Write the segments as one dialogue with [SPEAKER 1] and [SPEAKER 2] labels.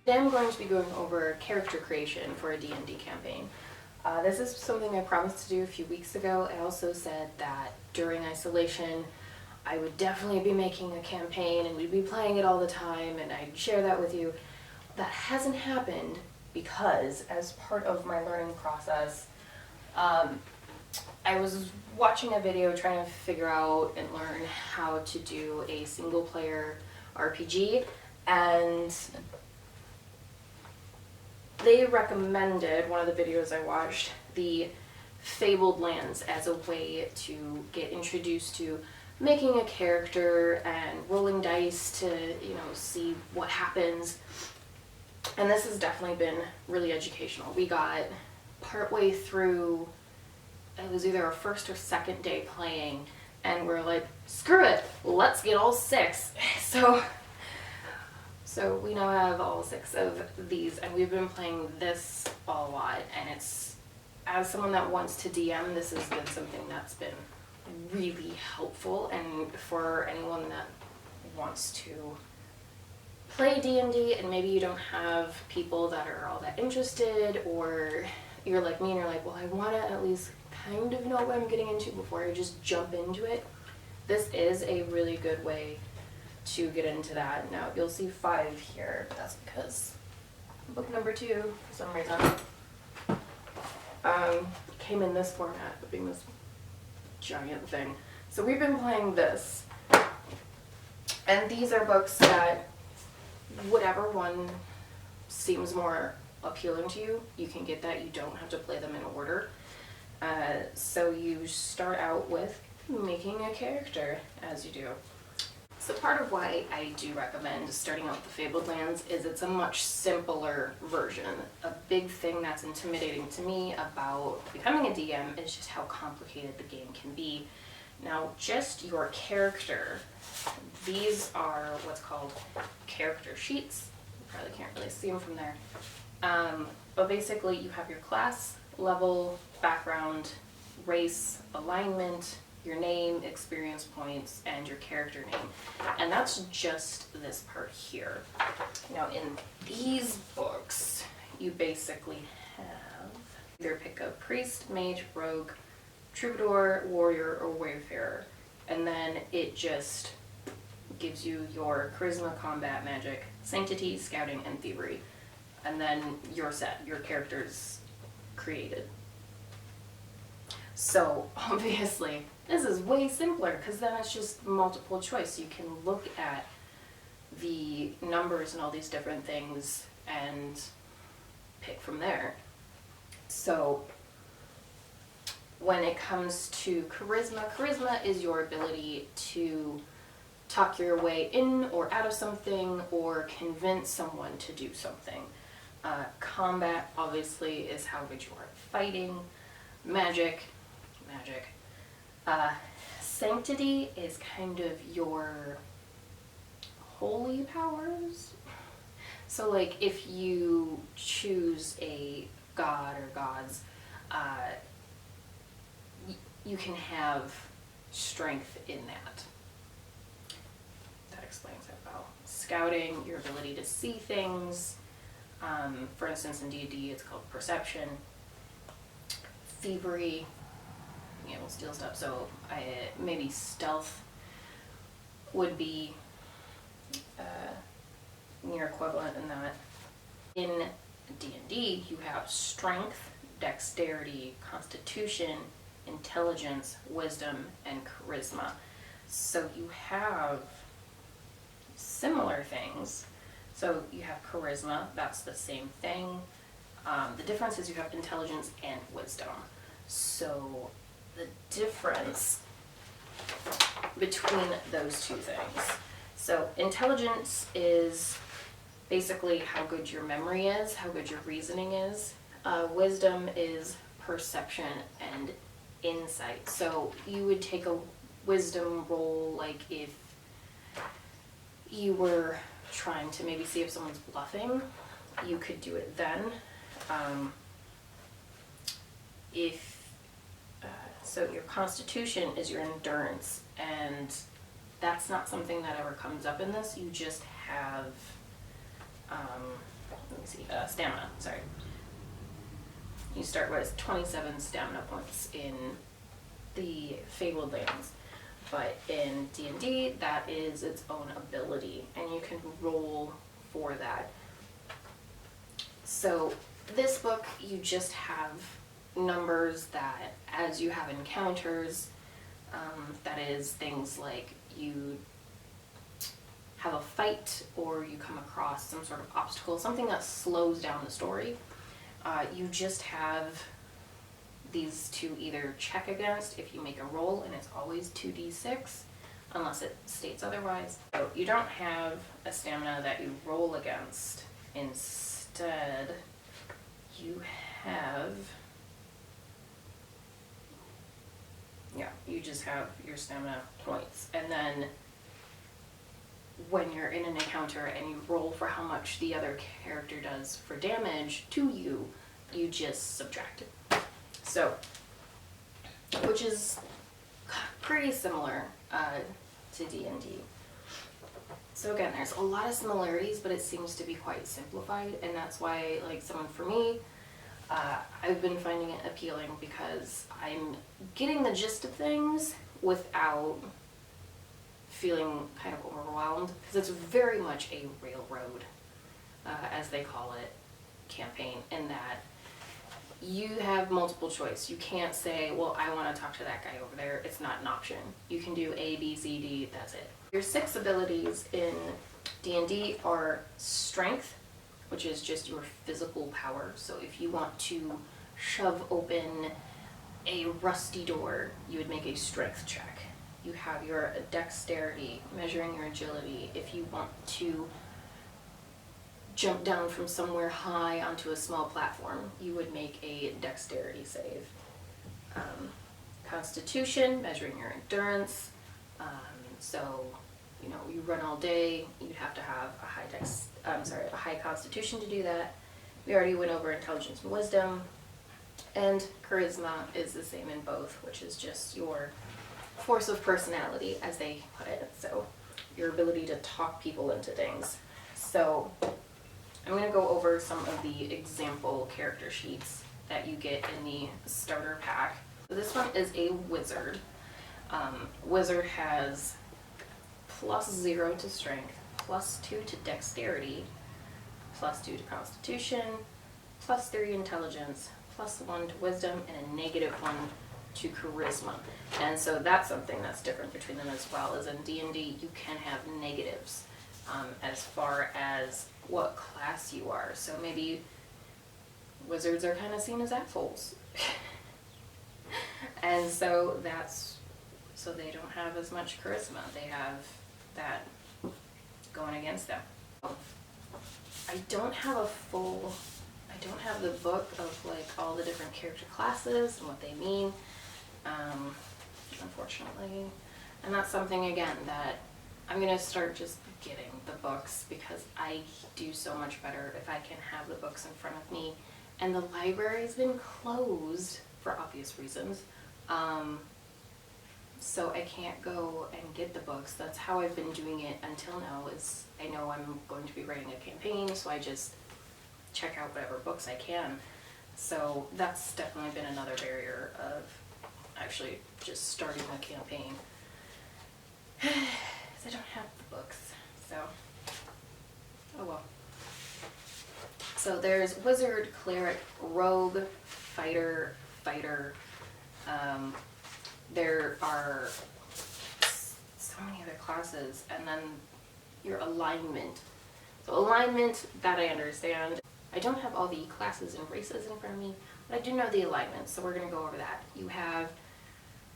[SPEAKER 1] Today I'm going to be going over character creation for a D&D campaign. This is something I promised to do a few weeks ago. I also said that during isolation I would definitely be making a campaign and we'd be playing it all the time and I'd share that with you. That hasn't happened because as part of my learning process, I was watching a video trying to figure out and learn how to do a single player RPG, and they recommended, one of the videos I watched, the Fabled Lands as a way to get introduced to making a character and rolling dice to, see what happens. And this has definitely been really educational. We got partway through, it was either our first or second day playing, and we're like, screw it, let's get all 6. So we now have all 6 of these, and we've been playing this a lot, and it's, as someone that wants to DM, this has been something that's been really helpful. And for anyone that wants to play D&D and maybe you don't have people that are all that interested, or you're like me and you're like, well, I want to at least kind of know what I'm getting into before I just jump into it, this is a really good way to get into that. Now you'll see 5 here, but that's because book number 2, for some reason, came in this format, but being this giant thing. So we've been playing this, and these are books that, whatever one seems more appealing to you, you can get that. You don't have to play them in order. So you start out with making a character as you do. So part of why I do recommend starting out with the Fabled Lands is it's a much simpler version. A big thing that's intimidating to me about becoming a DM is just how complicated the game can be. Now, just your character, these are what's called character sheets. You probably can't really see them from there. But basically you have your class, level, background, race, alignment, your name, experience points, and your character name. And that's just this part here. Now in these books, you basically have either pick a priest, mage, rogue, troubadour, warrior, or wayfarer. And then it just gives you your charisma, combat, magic, sanctity, scouting, and thievery. And then you're set, your character's created. So obviously this is way simpler because then it's just multiple choice. You can look at the numbers and all these different things and pick from there. So when it comes to charisma is your ability to talk your way in or out of something or convince someone to do something. Combat obviously is how good you are at fighting. Magic. Sanctity is kind of your holy powers. So like if you choose a god or gods, you can have strength in that. That explains it well. Scouting, your ability to see things. For instance, in D&D, it's called perception. Thievery, we'll steal stuff. So maybe stealth would be near equivalent in that. In D&D, you have strength, dexterity, constitution, intelligence, wisdom, and charisma. So you have similar things. So you have charisma, that's the same thing. The difference is you have intelligence and wisdom. So the difference between those two things. So intelligence is basically how good your memory is, how good your reasoning is. Wisdom is perception and insight. So you would take a wisdom roll like if you were trying to maybe see if someone's bluffing, you could do it then. So your constitution is your endurance, and that's not something that ever comes up in this. You just have me see, stamina, sorry. You start with 27 stamina points in the Fabled Lands, but in D&D, that is its own ability, and you can roll for that. So this book, you just have numbers that, as you have encounters, that is things like you have a fight or you come across some sort of obstacle, something that slows down the story, you just have these to either check against if you make a roll, and it's always 2d6 unless it states otherwise. So you don't have a stamina that you roll against. Instead, you have, you just have your stamina points. And then when you're in an encounter and you roll for how much the other character does for damage to you, you just subtract it. So, which is pretty similar to D&D. So again, there's a lot of similarities, but it seems to be quite simplified, and that's why, like, someone for me, I've been finding it appealing because I'm getting the gist of things without feeling kind of overwhelmed, because it's very much a railroad, as they call it, campaign, in that you have multiple choice. You can't say, well, I want to talk to that guy over there. It's not an option. You can do A, B, C, D, that's it. Your 6 abilities in D&D are strength, which is just your physical power. So if you want to shove open a rusty door, you would make a strength check. You have your dexterity, measuring your agility. If you want to jump down from somewhere high onto a small platform, you would make a dexterity save. Constitution, measuring your endurance. So, you know, you run all day, you'd have to have a high constitution to do that. We already went over intelligence and wisdom. And charisma is the same in both, which is just your force of personality, as they put it. So your ability to talk people into things. So I'm going to go over some of the example character sheets that you get in the starter pack. So this one is a wizard. Wizard has +0 to strength, +2 to dexterity, +2 to constitution, +3 intelligence, +1 to wisdom, and a -1 to charisma. And so that's something that's different between them as well, as in D&D you can have negatives as far as what class you are. So maybe wizards are kind of seen as assholes. And so they don't have as much charisma. They have that going against them. I don't have the book of like all the different character classes and what they mean, unfortunately. And that's something, again, that I'm going to start just getting the books, because I do so much better if I can have the books in front of me. And the library's been closed for obvious reasons. So I can't go and get the books. That's how I've been doing it until now, is I know I'm going to be writing a campaign, so I just check out whatever books I can. So that's definitely been another barrier of actually just starting a campaign. I don't have the books, so oh well. So there's wizard, cleric, rogue, fighter. There are so many other classes, and then your alignment. So alignment, that I understand. I don't have all the classes and races in front of me, but I do know the alignment, so we're going to go over that. You have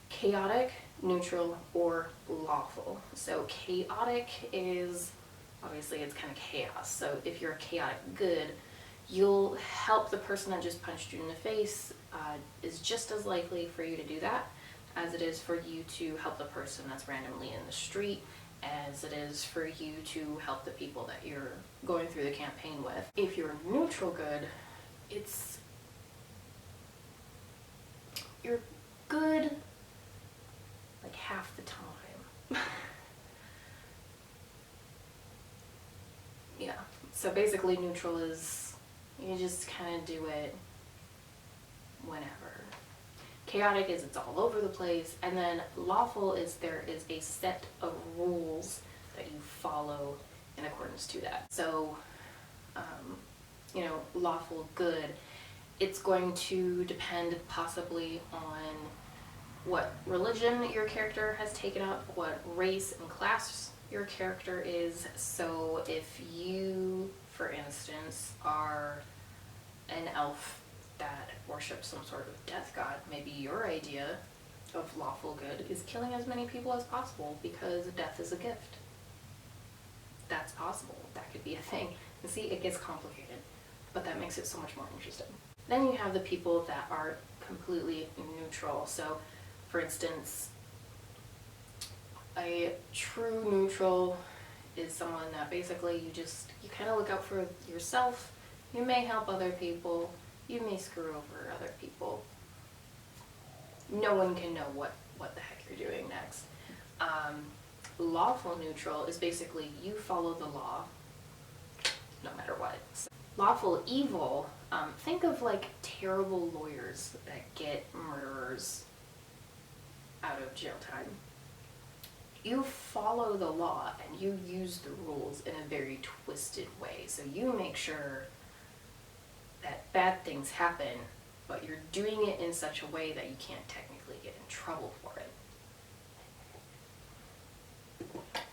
[SPEAKER 1] chaotic, neutral, or lawful. So chaotic is, obviously it's kind of chaos. So if you're a chaotic good, you'll help the person that just punched you in the face. Is just as likely for you to do that as it is for you to help the person that's randomly in the street, as it is for you to help the people that you're going through the campaign with. If you're neutral good, you're good like half the time. Yeah, so basically neutral is You just kind of do it whenever. Chaotic is it's all over the place, and then lawful is there is a set of rules that you follow in accordance to that. So, you know, lawful good, it's going to depend possibly on what religion your character has taken up, what race and class your character is. So if you, for instance, are an elf that worships some sort of death god, maybe your idea of lawful good is killing as many people as possible because death is a gift. That's possible. That could be a thing. And see, it gets complicated, but that makes it so much more interesting. Then you have the people that are completely neutral. So, for instance, a true neutral is someone that basically you kind of look out for yourself. You may help other people. You may screw over other people. No one can know what the heck you're doing next. Lawful neutral is basically you follow the law no matter what. So, lawful evil, think of like terrible lawyers that get murderers out of jail time. You follow the law and you use the rules in a very twisted way. So you make sure that bad things happen, but you're doing it in such a way that you can't technically get in trouble for it.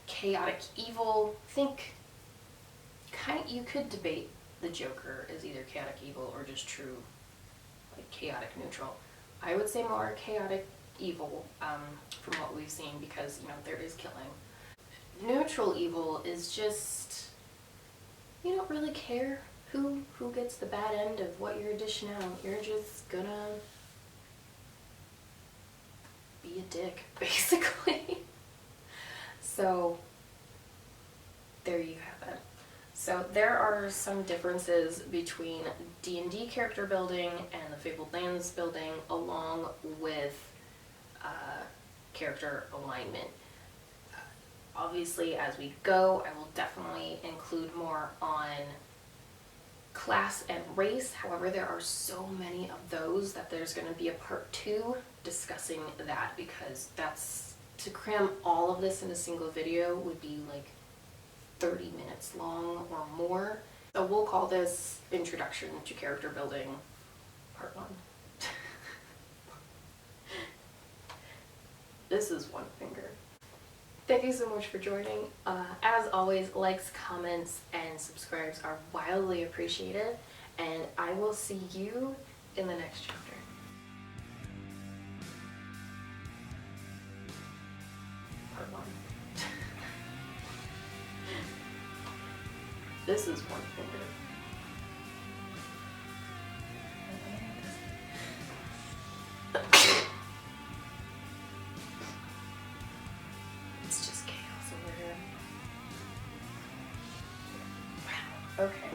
[SPEAKER 1] Chaotic evil, you could debate the Joker as either chaotic evil or just true, like chaotic neutral. I would say more chaotic evil from what we've seen because, you know, there is killing. Neutral evil is just, you don't really care who gets the bad end of what you're dishing out. You're just gonna be a dick, basically. So, there you have it. So there are some differences between D&D character building and the Fabled Lands building, along with character alignment. Obviously, as we go, I will definitely include more on class and race. However, there are so many of those that there's going to be a part 2 discussing that, because to cram all of this in a single video would be like 30 minutes long or more. So we'll call this Introduction to Character Building Part 1. This is one finger. Thank you so much for joining. As always, likes, comments, and subscribes are wildly appreciated, and I will see you in the next chapter. Part 1. This is one finger. It's just chaos over here. Wow. Okay.